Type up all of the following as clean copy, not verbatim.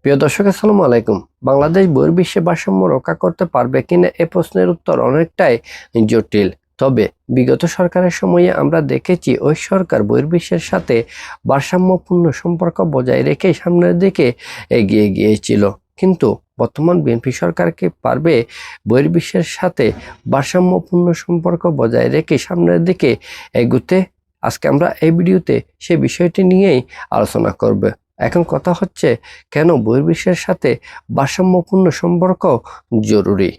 প্রিয় দর্শক, আসসালামু আলাইকুম। বাংলাদেশ বহির্বিশ্বে ভারসাম্য রক্ষা করতে পারবে কিনা এ প্রশ্নের উত্তর অনেকটাই জটিল। তবে বিগত সরকারের সময়ে আমরা দেখেছি ওই সরকার বহির্বিশ্বের সাথে ভারসাম্যপূর্ণ সম্পর্ক বজায় রেখে সামনের দিকে এগিয়ে গিয়েছিল। কিন্তু বর্তমান বিএনপি সরকার কি পারবে বহির্বিশ্বের সাথে ভারসাম্যপূর্ণ সম্পর্ক বজায় রেখে সামনের দিকে এগুতে? আজকে আমরা এই ভিডিওতে সে বিষয়টি নিয়েই আলোচনা করব। এখন কথা হচ্ছে, কেন বহির্বিশ্বের সাথে ভারসাম্যপূর্ণ সম্পর্ক জরুরি?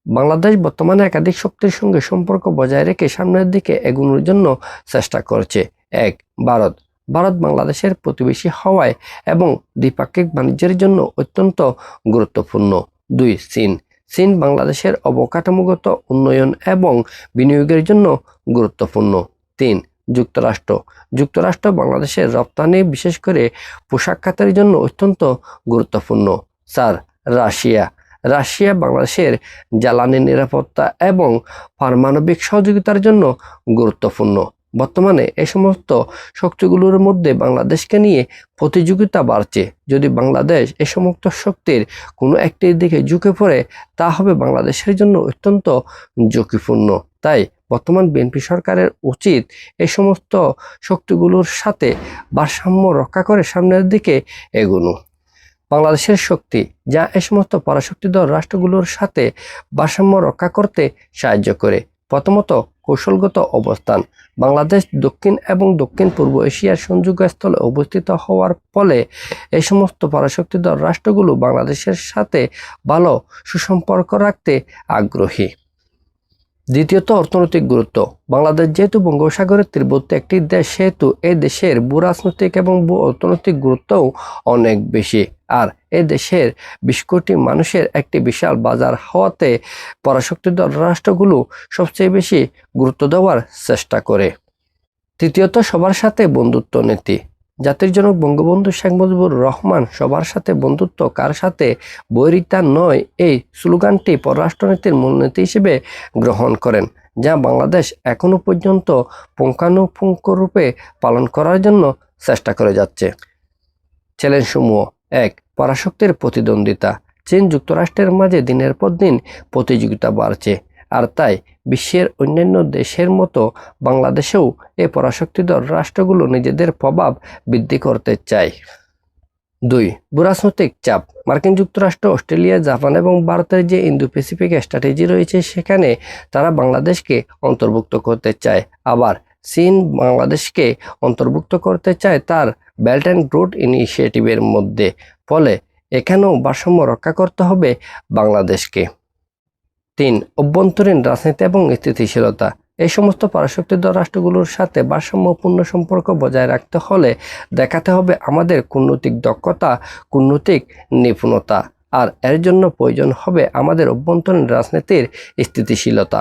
বাংলাদেশ বর্তমানে একাধিক শক্তির সঙ্গে সম্পর্ক বজায় রেখে সামনের দিকে এগোনোর জন্য চেষ্টা করছে। এক, ভারত। ভারত বাংলাদেশের প্রতিবেশী হওয়ায় এবং দ্বিপাক্ষিক বাণিজ্যের জন্য অত্যন্ত গুরুত্বপূর্ণ। দুই, চীন। চীন বাংলাদেশের অবকাঠামোগত উন্নয়ন এবং বিনিয়োগের জন্য গুরুত্বপূর্ণ। তিন, যুক্তরাষ্ট্র। যুক্তরাষ্ট্র বাংলাদেশের রপ্তানি, বিশেষ করে পোশাক খাতের জন্য অত্যন্ত গুরুত্বপূর্ণ। চার, রাশিয়া। রাশিয়া বাংলাদেশের জ্বালানি নিরাপত্তা এবং পারমাণবিক সহযোগিতার জন্য গুরুত্বপূর্ণ। বর্তমানে এই সমস্ত শক্তিগুলোর মধ্যে বাংলাদেশকে নিয়ে প্রতিযোগিতা বাড়ছে। যদি বাংলাদেশ এই সমস্ত শক্তির কোনো একটির দিকে ঝুঁকে পড়ে, তা হবে বাংলাদেশের জন্য অত্যন্ত ঝুঁকিপূর্ণ। তাই বর্তমান বিএনপি সরকারের উচিত এই সমস্ত শক্তিগুলোর সাথে ভারসাম্য রক্ষা করে সামনের দিকে এগোনো। বাংলাদেশের শক্তি, যা এই সমস্ত পরাশক্তিধর রাষ্ট্রগুলোর সাথে ভারসাম্য রক্ষা করতে সাহায্য করে। প্রথমত, কৌশলগত অবস্থান। বাংলাদেশ দক্ষিণ এবং দক্ষিণ পূর্ব এশিয়ার সংযোগস্থলে অবস্থিত হওয়ার ফলে এই সমস্ত পরাশক্তিধর রাষ্ট্রগুলো বাংলাদেশের সাথে ভালো সুসম্পর্ক রাখতে আগ্রহী। দ্বিতীয়ত, অর্থনৈতিক গুরুত্ব। বাংলাদেশ যেহেতু বঙ্গোপসাগরের তীরবর্তী একটি দেশ, সেহেতু এই দেশের ভূ রাজনৈতিক এবং ভূ অর্থনৈতিক গুরুত্বও অনেক বেশি। আর এ দেশের 20 কোটি মানুষের একটি বিশাল বাজার হওয়াতে পরাশক্তিধর রাষ্ট্রগুলো সবচেয়ে বেশি গুরুত্ব দেওয়ার চেষ্টা করে। তৃতীয়ত, সবার সাথে বন্ধুত্ব নীতি। জাতির জনক বঙ্গবন্ধু শেখ মুজিবুর রহমান সবার সাথে বন্ধুত্ব, কার সাথে বৈরিতা নয়, এই স্লোগানটি পররাষ্ট্রনীতির মূলনীতি হিসেবে গ্রহণ করেন, যা বাংলাদেশ এখনো পর্যন্ত পুঙ্খানুপুঙ্খরূপে পালন করার জন্য চেষ্টা করে যাচ্ছে। চ্যালেঞ্জসমূহ। এক, পরাশক্তির প্রতিদ্বন্দ্বিতা। চীন যুক্তরাষ্ট্রের মাঝে দিনের পর দিন প্রতিযোগিতা বাড়ছে, আর তাই বিশ্বের অন্যান্য দেশের মতো বাংলাদেশেও এই পরাশক্তিধর রাষ্ট্রগুলো নিজেদের প্রভাব বৃদ্ধি করতে চায়। দুই, ভূরাজনৈতিক চাপ। মার্কিন যুক্তরাষ্ট্র, অস্ট্রেলিয়া, জাপান এবং ভারতের যে ইন্দো প্যাসিফিক স্ট্র্যাটেজি রয়েছে, সেখানে তারা বাংলাদেশকে অন্তর্ভুক্ত করতে চায়। আবার চীন বাংলাদেশকে অন্তর্ভুক্ত করতে চায় তার বেল্ট অ্যান্ড রোড ইনিশিয়েটিভের মধ্যে। ফলে এখানেও ভারসাম্য রক্ষা করতে হবে বাংলাদেশকে। তিন, অভ্যন্তরীণ রাজনীতি এবং স্থিতিশীলতা। এই সমস্ত পরাশক্তিধর রাষ্ট্রগুলোর সাথে ভারসাম্যপূর্ণ সম্পর্ক বজায় রাখতে হলে দেখাতে হবে আমাদের কূটনৈতিক দক্ষতা, কূটনৈতিক নিপুণতা, আর এর জন্য প্রয়োজন হবে আমাদের অভ্যন্তরীণ রাজনীতির স্থিতিশীলতা।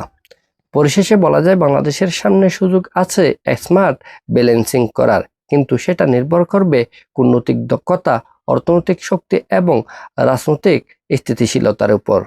পরিশেষে বলা যায়, বাংলাদেশের সামনে সুযোগ আছে স্মার্ট ব্যালেন্সিং করার, কিন্তু সেটা নির্ভর করবে কূটনৈতিক দক্ষতা, অর্থনৈতিক শক্তি এবং রাজনৈতিক স্থিতিশীলতার উপর।